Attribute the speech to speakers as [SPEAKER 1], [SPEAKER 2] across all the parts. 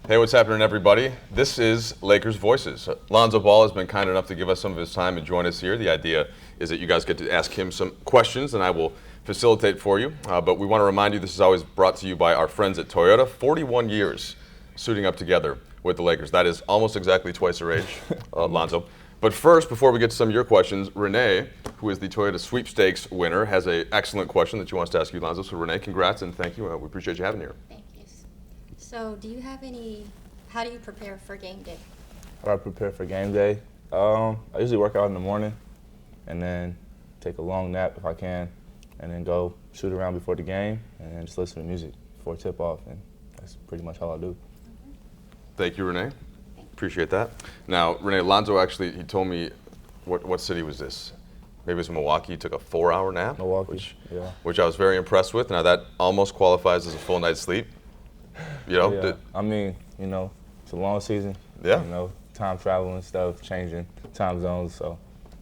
[SPEAKER 1] Hey, what's happening, everybody? This is Lakers Voices. Lonzo Ball has been kind enough to give us some of his time and join us here. The idea is that you guys get to ask him some questions, and I will facilitate for you. But we want to remind you this is always brought to you by our friends at Toyota. 41 years suiting up together with the Lakers. That is almost exactly twice our age, Lonzo. But first, before we get to some of your questions, Renee, who is the Toyota Sweepstakes winner, has an excellent question that she wants to ask you, Lonzo. So Renee, congrats and thank you. We appreciate you having you here.
[SPEAKER 2] Thank you. So do you have how do you prepare for game day?
[SPEAKER 3] How do I prepare for game day? I usually work out in the morning and then take a long nap if I can, and then go shoot around before the game and then just listen to music before tip-off, and that's pretty much all I do.
[SPEAKER 1] Thank you, Renee. Appreciate that. Now, Renee, Lonzo actually, he told me, what city was this? Maybe it was Milwaukee. He took a 4-hour nap.
[SPEAKER 3] Milwaukee,
[SPEAKER 1] which I was very impressed with. Now, that almost qualifies as a full night's sleep. You know?
[SPEAKER 3] Yeah. I mean, it's a long season.
[SPEAKER 1] Yeah.
[SPEAKER 3] Time travel and stuff, changing time zones, so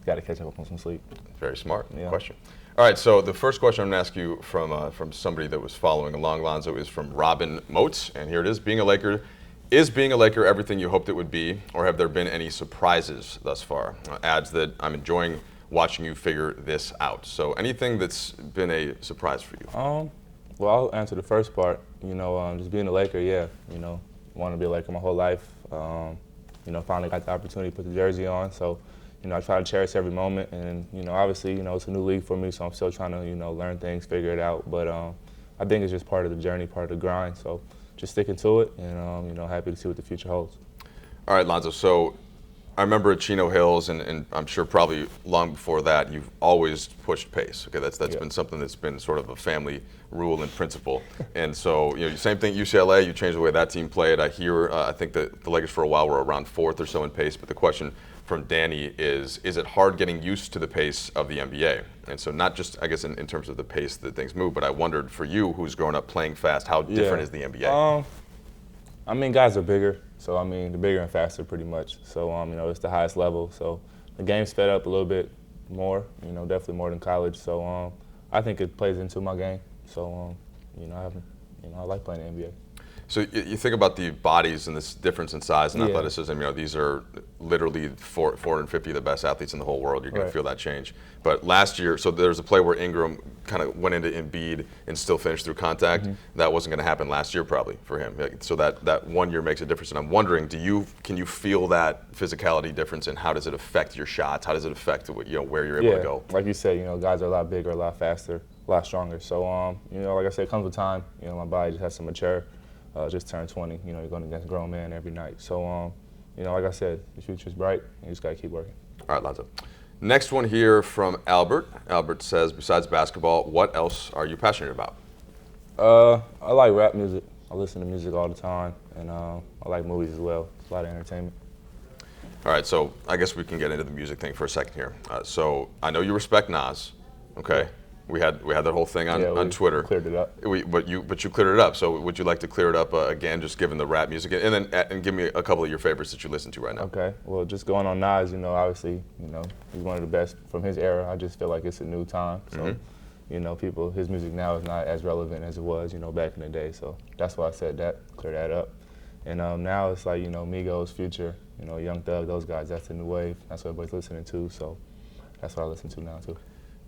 [SPEAKER 3] got to catch up on some sleep.
[SPEAKER 1] Very smart question. All right, so the first question I'm going to ask you from somebody that was following along, Lonzo, is from Robin Motes, and here it is. Is being a Laker everything you hoped it would be, or have there been any surprises thus far? Adds that I'm enjoying watching you figure this out. So anything that's been a surprise for you?
[SPEAKER 3] Well, I'll answer the first part. Just being a Laker, want to be a Laker my whole life. Finally got the opportunity to put the jersey on. So, I try to cherish every moment. And, obviously, it's a new league for me, so I'm still trying to, learn things, figure it out. But I think it's just part of the journey, part of the grind. So just sticking to it and, happy to see what the future holds.
[SPEAKER 1] All right, Lonzo. So I remember at Chino Hills, and I'm sure probably long before that, you've always pushed pace. Okay, that's been something that's been sort of a family rule and principle. And so, same thing at UCLA, you changed the way that team played. I think that the Lakers for a while were around fourth or so in pace, but the question from Danny is it hard getting used to the pace of the NBA? And so not just, I guess, in terms of the pace that things move, but I wondered for you, who's grown up playing fast, how different is the NBA?
[SPEAKER 3] Guys are bigger. So, they're bigger and faster pretty much. So, it's the highest level. So the game's sped up a little bit more, definitely more than college. So I think it plays into my game. So, I like playing the NBA.
[SPEAKER 1] So you think about the bodies and this difference in size and athleticism. These are literally 450 of the best athletes in the whole world. You're going to feel that change. But last year, so there's a play where Ingram kind of went into Embiid and still finished through contact. Mm-hmm. That wasn't going to happen last year probably for him. So that 1 year makes a difference. And I'm wondering, can you feel that physicality difference, and how does it affect your shots? How does it affect where you're able to go?
[SPEAKER 3] Like you said, guys are a lot bigger, a lot faster, a lot stronger. So like I said, it comes with time. My body just has to mature. Just turned 20. You're going against a grown man every night. So, like I said, the future's bright. You just got to keep working.
[SPEAKER 1] All right, Lonzo. Next one here from Albert. Albert says, besides basketball, what else are you passionate about?
[SPEAKER 3] I like rap music. I listen to music all the time, and I like movies as well. It's a lot of entertainment.
[SPEAKER 1] All right, so I guess we can get into the music thing for a second here. So I know you respect Nas, okay? Yeah. We had that whole thing on Twitter.
[SPEAKER 3] Cleared it up.
[SPEAKER 1] But you cleared it up. So would you like to clear it up again, just given the rap music, and give me a couple of your favorites that you listen to right now?
[SPEAKER 3] Okay. Well, just going on Nas, obviously, he's one of the best from his era. I just feel like it's a new time. So, his music now is not as relevant as it was, back in the day. So that's why I said that, clear that up. And now it's like, Migos, Future, Young Thug, those guys. That's the new wave. That's what everybody's listening to. So that's what I listen to now too.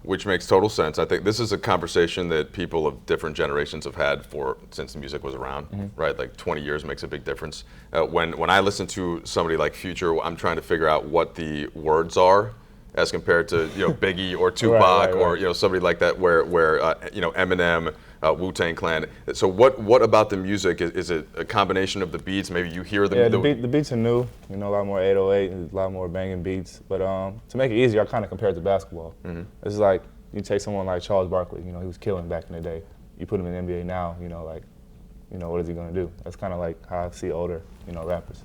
[SPEAKER 1] Which makes total sense. I think this is a conversation that people of different generations have had since the music was around, right? Like 20 years makes a big difference. When I listen to somebody like Future, I'm trying to figure out what the words are as compared to Biggie or Tupac or somebody like that where Eminem, Wu-Tang Clan. So what about the music? Is it a combination of the beats? Maybe you hear them.
[SPEAKER 3] Yeah, the beats are new. A lot more 808, a lot more banging beats. But to make it easier, I kind of compare it to basketball. Mm-hmm. It's like you take someone like Charles Barkley. He was killing back in the day. You put him in the NBA now. What is he going to do? That's kind of like how I see older, rappers.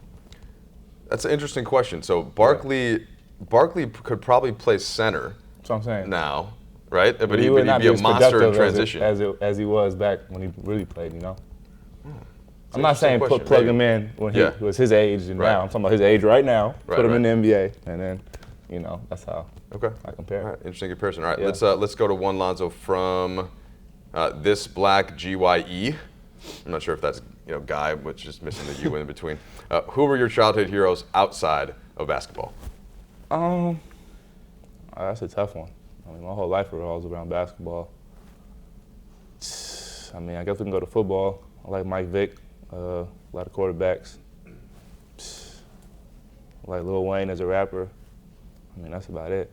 [SPEAKER 1] That's an interesting question. So Barkley could probably play center.
[SPEAKER 3] That's what I'm saying.
[SPEAKER 1] Now. Right, but he'd be a monster in transition.
[SPEAKER 3] As he was back when he really played, I'm not saying plug him in when he was his age and now. I'm talking about his age right now. Put him in the NBA, and then, that's how I compare.
[SPEAKER 1] All right, interesting comparison. All right, let's go to one, Lonzo, from This Black GYE. I'm not sure if that's guy, which is missing the U in between. Who were your childhood heroes outside of basketball?
[SPEAKER 3] That's a tough one. I mean, my whole life revolves around basketball. I mean, I guess we can go to football. I like Mike Vick, a lot of quarterbacks. I like Lil Wayne as a rapper. I mean, that's about it.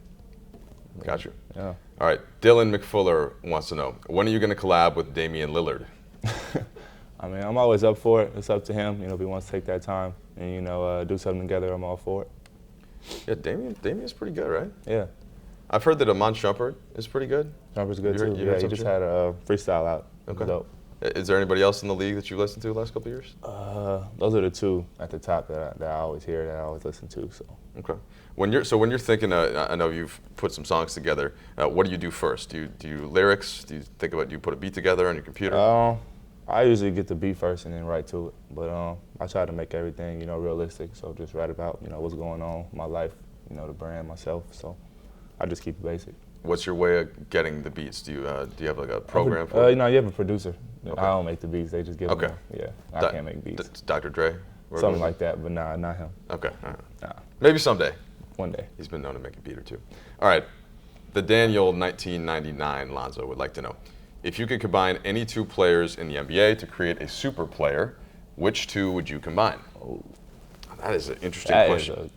[SPEAKER 1] Got you.
[SPEAKER 3] Yeah.
[SPEAKER 1] All right, Dylan McFuller wants to know, when are you going to collab with Damian Lillard?
[SPEAKER 3] I mean, I'm always up for it. It's up to him. If he wants to take that time and, do something together, I'm all for it.
[SPEAKER 1] Yeah, Damian's pretty good, right?
[SPEAKER 3] Yeah.
[SPEAKER 1] I've heard that Amon Shumpert is pretty good.
[SPEAKER 3] Shumpert's good, too.
[SPEAKER 1] You
[SPEAKER 3] Yeah,
[SPEAKER 1] heard
[SPEAKER 3] he just
[SPEAKER 1] something?
[SPEAKER 3] had a freestyle out.
[SPEAKER 1] Okay.
[SPEAKER 3] Dope.
[SPEAKER 1] Is there anybody else in the league that you listened to the last couple of years?
[SPEAKER 3] Those are the two at the top that I always hear, that I always listen to. So.
[SPEAKER 1] Okay. When you're thinking, I know you've put some songs together. What do you do first? Do you lyrics? Do you put a beat together on your computer?
[SPEAKER 3] I usually get the beat first and then write to it. But I try to make everything, realistic. So just write about, what's going on in my life, the brand, myself. So I just keep it basic.
[SPEAKER 1] What's your way of getting the beats? Do you have like a program for it?
[SPEAKER 3] You have a producer.
[SPEAKER 1] Okay.
[SPEAKER 3] I don't make the beats. They just give them. Yeah, I can't make beats.
[SPEAKER 1] Dr. Dre?
[SPEAKER 3] Something like that, but nah, not him.
[SPEAKER 1] Okay. All right.
[SPEAKER 3] Nah,
[SPEAKER 1] Maybe someday.
[SPEAKER 3] one day.
[SPEAKER 1] He's been known to make a beat or two. All right. The Daniel 1999 Lonzo would like to know, if you could combine any two players in the NBA to create a super player, which two would you combine?
[SPEAKER 3] Oh,
[SPEAKER 1] that is an interesting question.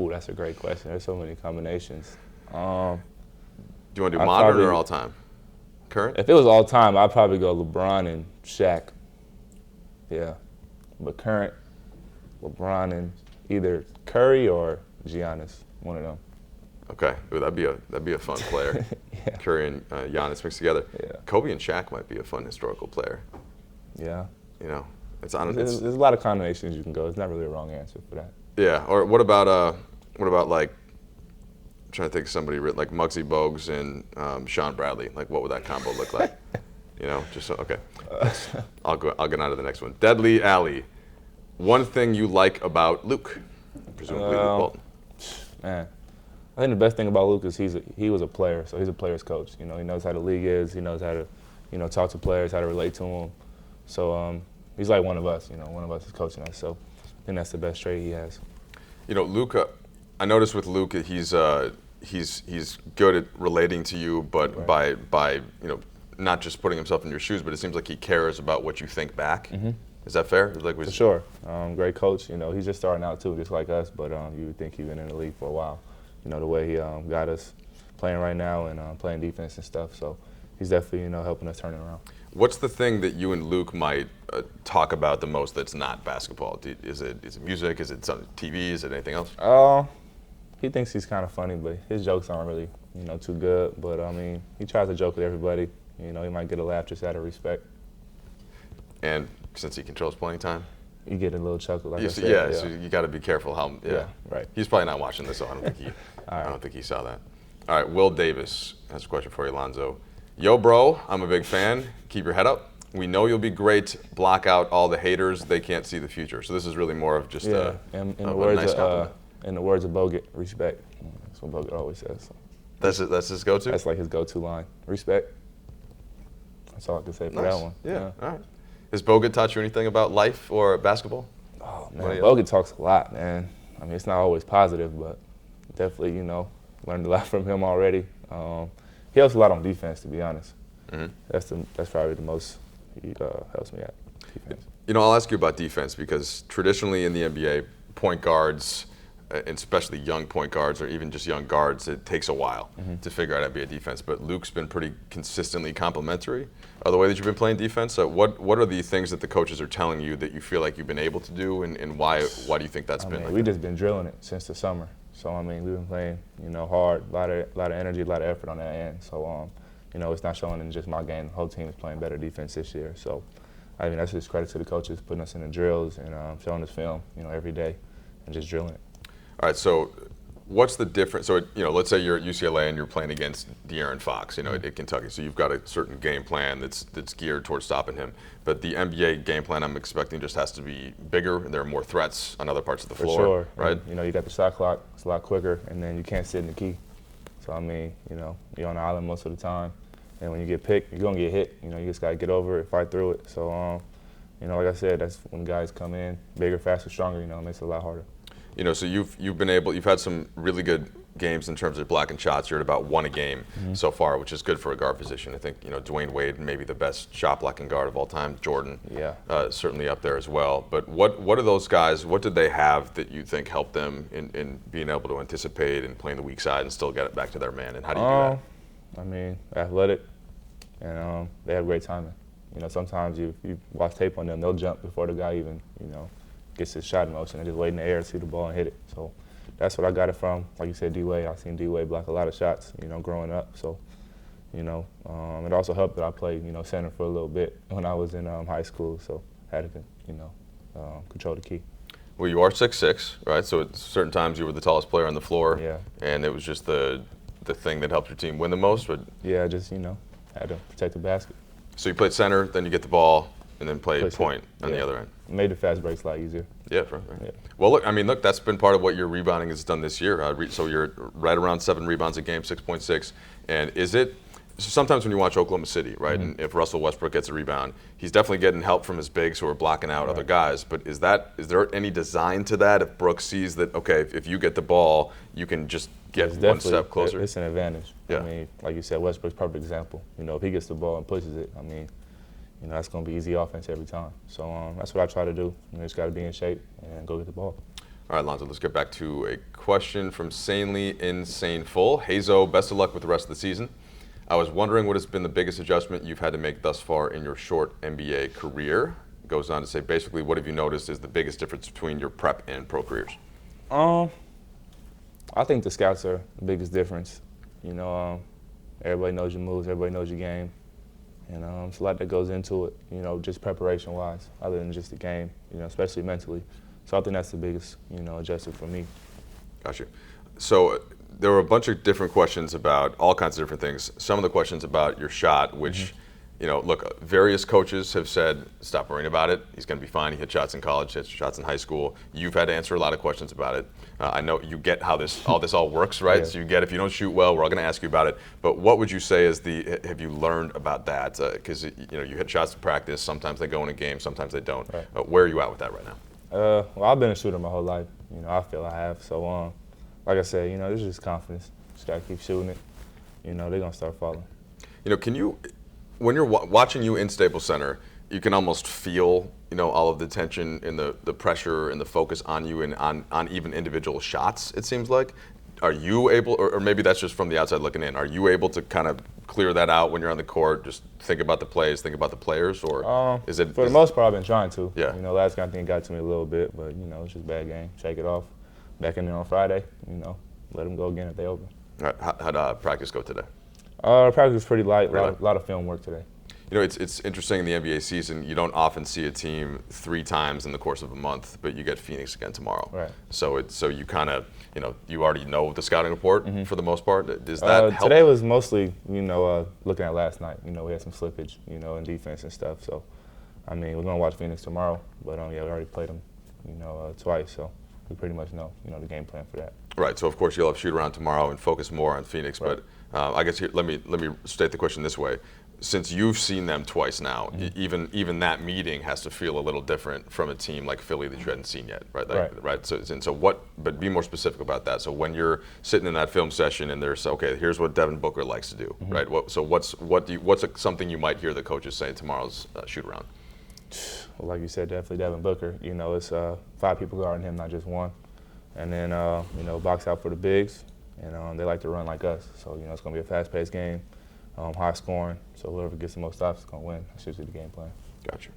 [SPEAKER 3] That's a great question. There's so many combinations.
[SPEAKER 1] Do you want to do modern or all time? Current?
[SPEAKER 3] If it was all time, I'd probably go LeBron and Shaq. Yeah. But current, LeBron and either Curry or Giannis, one of them.
[SPEAKER 1] Okay, ooh, that'd be a fun player.
[SPEAKER 3] Yeah.
[SPEAKER 1] Curry and Giannis mixed together.
[SPEAKER 3] Yeah.
[SPEAKER 1] Kobe and Shaq might be a fun historical player.
[SPEAKER 3] Yeah.
[SPEAKER 1] There's
[SPEAKER 3] There's a lot of combinations you can go. It's not really a wrong answer for that.
[SPEAKER 1] Yeah. Or what about like, I'm trying to think of somebody like Muggsy Bogues and Sean Bradley. Like, what would that combo look like? Okay. I'll get on to the next one. Deadly Alley. One thing you like about Luke, presumably Luke Walton.
[SPEAKER 3] Man, I think the best thing about Luke is he was a player, so he's a player's coach. He knows how the league is. He knows how to, talk to players, how to relate to them. So he's like one of us. One of us is coaching us. So I think that's the best trait he has.
[SPEAKER 1] Luke, I noticed with Luke, he's good at relating to you, but
[SPEAKER 3] Right.
[SPEAKER 1] by not just putting himself in your shoes, but it seems like he cares about what you think back. Mm-hmm. Is that fair?
[SPEAKER 3] For sure. Great coach. He's just starting out too, just like us. But you would think he's been in the league for a while. The way he got us playing right now and playing defense and stuff. So he's definitely helping us turn it around.
[SPEAKER 1] What's the thing that you and Luke might talk about the most that's not basketball? Is it music? Is it some TV? Is it anything else?
[SPEAKER 3] He thinks he's kind of funny, but his jokes aren't really too good. But he tries to joke with everybody. He might get a laugh just out of respect.
[SPEAKER 1] And since he controls playing time?
[SPEAKER 3] You get a little chuckle, like I said.
[SPEAKER 1] Yeah, so you got to be careful how. Yeah,
[SPEAKER 3] right.
[SPEAKER 1] He's probably not watching this, so I don't think he. I don't think he saw that. All right, Will Davis has a question for you, Lonzo. Yo, bro, I'm a big fan. Keep your head up. We know you'll be great. Block out all the haters. They can't see the future. So this is really more of just a nice compliment.
[SPEAKER 3] In the words of Bogut, respect. That's what Bogut always says. So.
[SPEAKER 1] That's his go-to?
[SPEAKER 3] That's like his go-to line. Respect. That's all I can say for that one.
[SPEAKER 1] Yeah. All right. Has Bogut taught you anything about life or basketball?
[SPEAKER 3] Oh, man, Bogut talks a lot, man. It's not always positive, but definitely, learned a lot from him already. He helps a lot on defense, to be honest. Mm-hmm. That's probably the most he helps me at, defense.
[SPEAKER 1] I'll ask you about defense because traditionally in the NBA, point guards, and especially young point guards or even just young guards, it takes a while to figure out NBA defense. But Luke's been pretty consistently complimentary of the way that you've been playing defense. So what are the things that the coaches are telling you that you feel like you've been able to do, and why do you think that's been like
[SPEAKER 3] we've
[SPEAKER 1] that?
[SPEAKER 3] just been drilling it since the summer. So, we've been playing, hard, a lot of energy, a lot of effort on that end. So, it's not showing in just my game. The whole team is playing better defense this year. So, that's just credit to the coaches putting us in the drills and showing us film, every day and just drilling it.
[SPEAKER 1] All right, so what's the difference? So, let's say you're at UCLA and you're playing against De'Aaron Fox, at Kentucky. So you've got a certain game plan that's geared towards stopping him. But the NBA game plan, I'm expecting, just has to be bigger. There are more threats on other parts of the floor,
[SPEAKER 3] for sure.
[SPEAKER 1] right?
[SPEAKER 3] And, you got the shot clock. It's a lot quicker, and then you can't sit in the key. So, you're on the island most of the time. And when you get picked, you're going to get hit. You just got to get over it, fight through it. So, you know, like I said, that's when guys come in bigger, faster, stronger. You know, it makes it a lot harder.
[SPEAKER 1] You know, so you've had some really good games in terms of blocking shots. You're at about 1 a game so far, which is good for a guard position. I think, you know, Dwayne Wade, maybe the best shot blocking guard of all time. Jordan, certainly up there as well. But what are those guys? What did they have that you think helped them in being able to anticipate and playing the weak side and still get it back to their man? And how do you do that?
[SPEAKER 3] I mean, athletic, and they have great timing. You know, sometimes you watch tape on them, they'll jump before the guy even, you know, gets his shot in motion and just wait in the air to see the ball and hit it. So that's what I got it from. Like you said, D-Wade. I've seen D-Wade block a lot of shots, you know, growing up. So, you know, it also helped that I played, you know, center for a little bit when I was in high school. So I had to, you know, control the key.
[SPEAKER 1] Well, you are 6'6", right? So at certain times you were the tallest player on the floor.
[SPEAKER 3] Yeah.
[SPEAKER 1] And it was just the thing that helped your team win the most? But
[SPEAKER 3] yeah, just, you know, had to protect the basket.
[SPEAKER 1] So you played center, then you get the ball, and then play point on the other end.
[SPEAKER 3] Made the fast breaks a lot easier.
[SPEAKER 1] Yeah, right. Yeah. Well, look, that's been part of what your rebounding has done this year. So you're right around 7 rebounds a game, 6.6. And so sometimes when you watch Oklahoma City, right, and if Russell Westbrook gets a rebound, he's definitely getting help from his bigs who are blocking out other guys. But is there any design to that? If Brooks sees that, okay, if you get the ball, you can just get one step closer?
[SPEAKER 3] It's an advantage.
[SPEAKER 1] Yeah.
[SPEAKER 3] I mean, like you said, Westbrook's a perfect example. You know, if he gets the ball and pushes it, I mean, you know, that's going to be easy offense every time. So that's what I try to do. You just got to be in shape and go get the ball.
[SPEAKER 1] All right, Lonzo, let's get back to a question from Sanely Insaneful. Hazo, best of luck with the rest of the season. I was wondering what has been the biggest adjustment you've had to make thus far in your short NBA career. Goes on to say, basically, what have you noticed is the biggest difference between your prep and pro careers?
[SPEAKER 3] I think the scouts are the biggest difference. You know, everybody knows your moves, everybody knows your game. And it's a lot that goes into it, you know, just preparation-wise, other than just the game, you know, especially mentally. So I think that's the biggest, you know, adjustment for me.
[SPEAKER 1] Gotcha. So there were a bunch of different questions about all kinds of different things. Some of the questions about your shot, which, you know, look, various coaches have said, stop worrying about it. He's going to be fine. He hit shots in college, hit shots in high school. You've had to answer a lot of questions about it. I know you get how all this works, right?
[SPEAKER 3] Yeah.
[SPEAKER 1] So you get if you don't shoot well, we're all going to ask you about it. But what would you say is have you learned about that? Because, you know, you hit shots in practice. Sometimes they go in a game, sometimes they don't.
[SPEAKER 3] Right.
[SPEAKER 1] Where are you at with that right now?
[SPEAKER 3] Well, I've been a shooter my whole life. You know, I feel I have. So, like I said, you know, it's just confidence. Just got to keep shooting it. You know, they're going to start falling.
[SPEAKER 1] You know, when you're watching you in Staples Center, you can almost feel, you know, all of the tension and the pressure and the focus on you and on even individual shots, it seems like. Are you able, or maybe that's just from the outside looking in, are you able to kind of clear that out when you're on the court, just think about the plays, think about the players, or is it?
[SPEAKER 3] For the most part, I've been trying to.
[SPEAKER 1] Yeah.
[SPEAKER 3] You know, last game I think it got to me a little bit, but, you know, it's just a bad game. Shake it off. Back in there on Friday, you know, let them go again if they open.
[SPEAKER 1] All right, how'd practice go today?
[SPEAKER 3] Practice was pretty light,
[SPEAKER 1] Really?
[SPEAKER 3] a lot of film work today.
[SPEAKER 1] You know, it's interesting in the NBA season, you don't often see a team 3 times in the course of a month, but you get Phoenix again tomorrow.
[SPEAKER 3] Right.
[SPEAKER 1] So you kind of, you know, you already know the scouting report for the most part. Does that help?
[SPEAKER 3] Today was mostly, you know, looking at last night. You know, we had some slippage, you know, in defense and stuff. So, I mean, we're going to watch Phoenix tomorrow, but yeah, we already played them, you know, twice. So we pretty much know, you know, the game plan for that.
[SPEAKER 1] Right. So of course you'll have shoot around tomorrow and focus more on Phoenix.
[SPEAKER 3] Right.
[SPEAKER 1] But I guess let me state the question this way: since you've seen them twice now, even that meeting has to feel a little different from a team like Philly that you hadn't seen yet, right? Right. So what? But be more specific about that. So when you're sitting in that film session and there's here's what Devin Booker likes to do, right? What's something you might hear the coaches say tomorrow's shoot around?
[SPEAKER 3] Well, like you said, definitely Devin Booker. You know, it's 5 people guarding him, not just one. And then, you know, box out for the bigs. And they like to run like us. So, you know, it's going to be a fast-paced game, high scoring. So whoever gets the most stops is going to win. That's usually the game plan.
[SPEAKER 1] Gotcha.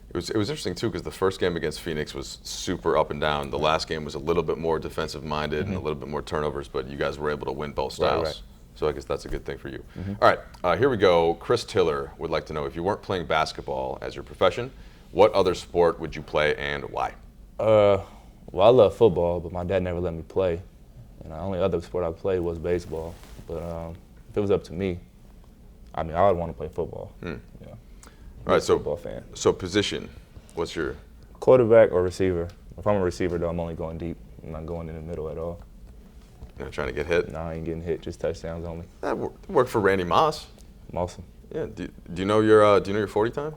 [SPEAKER 1] It was interesting, too, because the first game against Phoenix was super up and down. The last game was a little bit more defensive-minded and a little bit more turnovers, but you guys were able to win both styles.
[SPEAKER 3] Right.
[SPEAKER 1] So I guess that's a good thing for you. All right, here we go. Chris Tiller would like to know, if you weren't playing basketball as your profession, what other sport would you play and why?
[SPEAKER 3] Well, I love football, but my dad never let me play. And the only other sport I played was baseball. But if it was up to me, I mean, I would want to play football. Yeah.
[SPEAKER 1] All right,
[SPEAKER 3] football fan.
[SPEAKER 1] So position, what's your?
[SPEAKER 3] Quarterback or receiver. If I'm a receiver, though, I'm only going deep. I'm not going in the middle at all.
[SPEAKER 1] You're not trying to get hit?
[SPEAKER 3] No, I ain't getting hit, just touchdowns only.
[SPEAKER 1] That worked for Randy Moss.
[SPEAKER 3] I'm awesome.
[SPEAKER 1] Yeah. Do you know your 40 time?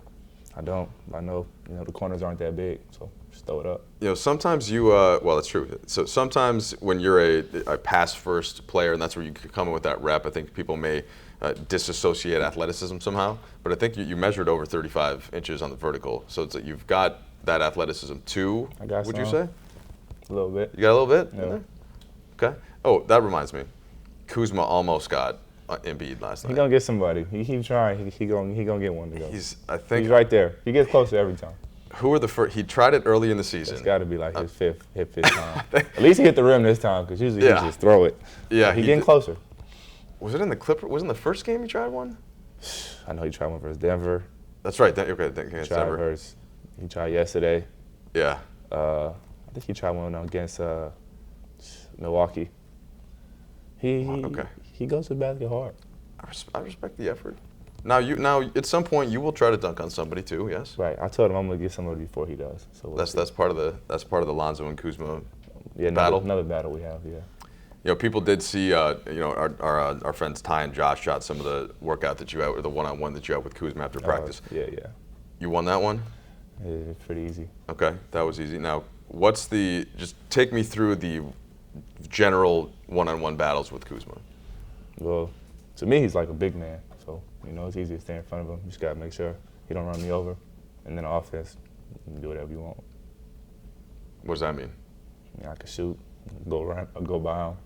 [SPEAKER 3] I don't. I know, the corners aren't that big, so just throw it up.
[SPEAKER 1] Sometimes you, well, that's true. So sometimes when you're a pass-first player, and that's where you come in with that rep, I think people may disassociate athleticism somehow. But I think you measured over 35 inches on the vertical, so it's like you've got that athleticism too.
[SPEAKER 3] I got
[SPEAKER 1] would
[SPEAKER 3] some.
[SPEAKER 1] you say?
[SPEAKER 3] A little bit.
[SPEAKER 1] You got a little bit?
[SPEAKER 3] Yeah.
[SPEAKER 1] Okay. Oh, that reminds me. Kuzma almost got Embiid last night.
[SPEAKER 3] He gonna get somebody. He keep trying. He gonna get one to go.
[SPEAKER 1] He's
[SPEAKER 3] right there. He gets closer every time.
[SPEAKER 1] Who are the first? He tried it early in the season.
[SPEAKER 3] It's got to be like his fifth time. At least he hit the rim this time, because usually he just throw it.
[SPEAKER 1] Yeah,
[SPEAKER 3] he getting closer.
[SPEAKER 1] Was it in the Clipper? Was it in the first game he tried one?
[SPEAKER 3] I know he tried one versus Denver.
[SPEAKER 1] That's right. Okay, against Denver.
[SPEAKER 3] He tried yesterday.
[SPEAKER 1] Yeah.
[SPEAKER 3] I think he tried one against Milwaukee. He goes to the basket hard.
[SPEAKER 1] I respect the effort. Now at some point you will try to dunk on somebody too. Yes.
[SPEAKER 3] Right. I told him I'm gonna get somebody before he does. So
[SPEAKER 1] that's part of the Lonzo and Kuzma
[SPEAKER 3] battle.
[SPEAKER 1] battle.
[SPEAKER 3] Another battle we have. Yeah.
[SPEAKER 1] People did see our friends Ty and Josh shot some of the workout that you had, or the one-on-one that you had with Kuzma after practice.
[SPEAKER 3] Yeah.
[SPEAKER 1] You won that one.
[SPEAKER 3] It's pretty easy.
[SPEAKER 1] Okay, that was easy. Now, just take me through the general one-on-one battles with Kuzma.
[SPEAKER 3] Well, to me, he's like a big man, so it's easy to stay in front of him. You just gotta make sure he don't run me over, and then offense, you can do whatever you want.
[SPEAKER 1] What does that mean?
[SPEAKER 3] I can shoot, go by him.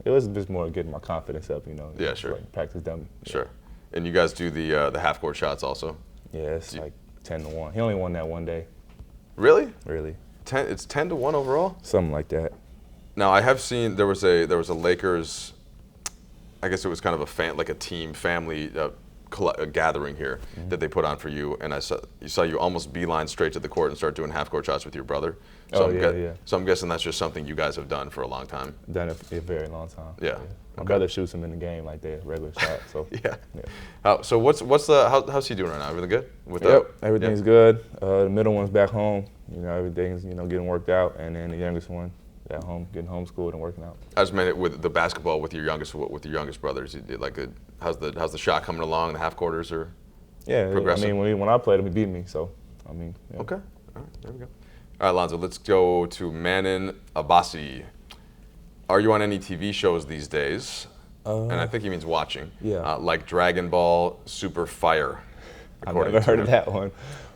[SPEAKER 3] It was just more getting my confidence up,
[SPEAKER 1] Yeah, sure.
[SPEAKER 3] Like practice dummy.
[SPEAKER 1] Sure. And you guys do the half-court shots also?
[SPEAKER 3] Yeah, it's like 10-1. He only won that one day.
[SPEAKER 1] Really?
[SPEAKER 3] Really.
[SPEAKER 1] It's 10-1 overall?
[SPEAKER 3] Something like that.
[SPEAKER 1] Now I have seen there was a Lakers. I guess it was kind of a team family gathering here that they put on for you, and I saw you almost beeline straight to the court and start doing half-court shots with your brother. So So I'm guessing that's just something you guys have done for a long time.
[SPEAKER 3] Done it for a very long time.
[SPEAKER 1] Yeah.
[SPEAKER 3] My brother shoots him in the game like that, regular shot. So
[SPEAKER 1] yeah. So how's he doing right now? Everything good?
[SPEAKER 3] Everything's good. The middle one's back home. Everything's getting worked out, and then the youngest one at home, getting homeschooled and working out.
[SPEAKER 1] I just meant it with the basketball with your youngest brothers. How's the shot coming along? The half quarters or progressive?
[SPEAKER 3] When I played him, he beat me. So
[SPEAKER 1] Okay. All right. There we go. All right, Lonzo. Let's go to Manin Abbasi. Are you on any TV shows these days? And I think he means watching.
[SPEAKER 3] Yeah.
[SPEAKER 1] Like Dragon Ball Super Fire.
[SPEAKER 3] I've never heard of that one,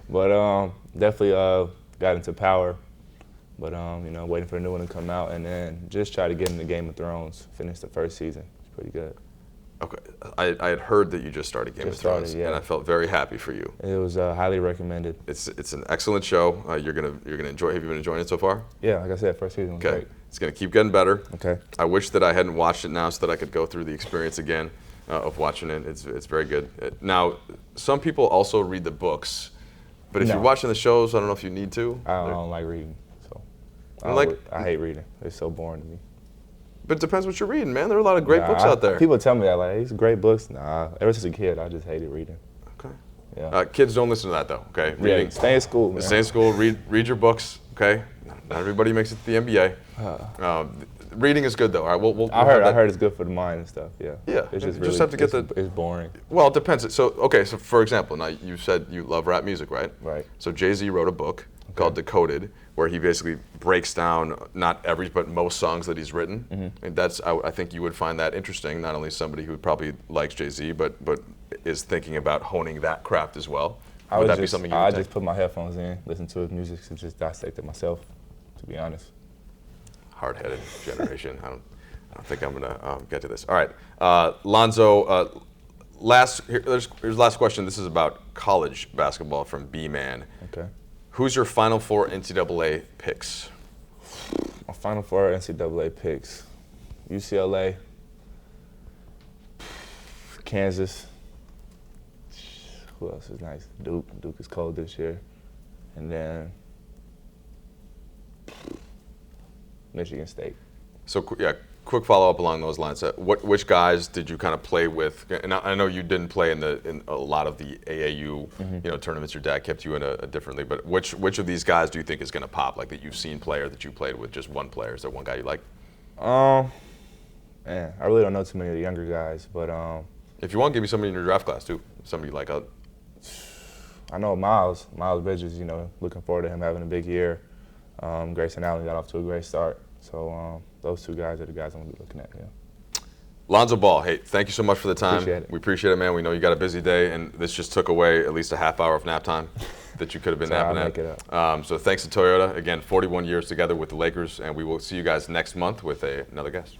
[SPEAKER 3] but definitely got into Power. But waiting for a new one to come out, and then just try to get into Game of Thrones. Finish the first season. It's pretty good.
[SPEAKER 1] Okay, I had heard that you just started Game of Thrones, and I felt very happy for you.
[SPEAKER 3] It was highly recommended.
[SPEAKER 1] It's an excellent show. You're gonna enjoy. Have you been enjoying it so far?
[SPEAKER 3] Yeah, like I said, first season was great.
[SPEAKER 1] It's gonna keep getting better.
[SPEAKER 3] Okay.
[SPEAKER 1] I wish that I hadn't watched it now, so that I could go through the experience again of watching it. It's very good. Now, some people also read the books, but if you're watching the shows, I don't know if you need to.
[SPEAKER 3] I don't like reading, so I hate reading. It's so boring to me.
[SPEAKER 1] But it depends what you're reading, man. There are a lot of great books out there.
[SPEAKER 3] People tell me that, like, these great books. Nah, ever since a kid, I just hated reading.
[SPEAKER 1] Okay.
[SPEAKER 3] Yeah.
[SPEAKER 1] Kids, don't listen to that, though, okay?
[SPEAKER 3] Reading. Stay in school, man.
[SPEAKER 1] Stay in school, read your books, okay? Not everybody makes it to the NBA. Reading is good, though. All right,
[SPEAKER 3] I heard it's good for the mind and stuff, yeah.
[SPEAKER 1] Yeah,
[SPEAKER 3] it's just
[SPEAKER 1] you just have to get
[SPEAKER 3] it's boring.
[SPEAKER 1] Well, it depends. So for example, now you said you love rap music, right?
[SPEAKER 3] Right.
[SPEAKER 1] So Jay-Z wrote a book called Decoded, where he basically breaks down not every, but most songs that he's written. Mm-hmm. And I think you would find that interesting, not only somebody who probably likes Jay-Z, but is thinking about honing that craft as well. Would that be something you would
[SPEAKER 3] I
[SPEAKER 1] take?
[SPEAKER 3] just put my headphones in, listen to his music, and just dissect it myself, to be honest.
[SPEAKER 1] Hard-headed generation. I don't think I'm gonna get to this. All right, Lonzo. Here's the last question. This is about college basketball from B-Man.
[SPEAKER 3] Okay.
[SPEAKER 1] Who's your Final Four NCAA picks?
[SPEAKER 3] My Final Four NCAA picks: UCLA, Kansas. Who else is nice? Duke. Duke is cold this year, and then Michigan State.
[SPEAKER 1] So quick follow-up along those lines. Which guys did you kind of play with? And I know you didn't play in a lot of the AAU tournaments. Your dad kept you in a different league. But which of these guys do you think is going to pop? Like that you've seen play or that you played with just one player? Is there one guy you like?
[SPEAKER 3] Man, I really don't know too many of the younger guys, but
[SPEAKER 1] if you want, give me somebody in your draft class too. Somebody like
[SPEAKER 3] I know Miles Bridges, looking forward to him having a big year. Grayson Allen got off to a great start. So those two guys are the guys I'm going to be looking at, yeah.
[SPEAKER 1] Lonzo Ball, hey, thank you so much for the time.
[SPEAKER 3] Appreciate it.
[SPEAKER 1] We appreciate it, man. We know you got a busy day, and this just took away at least a half hour of nap time that you could have been
[SPEAKER 3] Sorry, I'll
[SPEAKER 1] napping
[SPEAKER 3] make it
[SPEAKER 1] at. So thanks to Toyota. Again, 41 years together with the Lakers, and we will see you guys next month with another guest.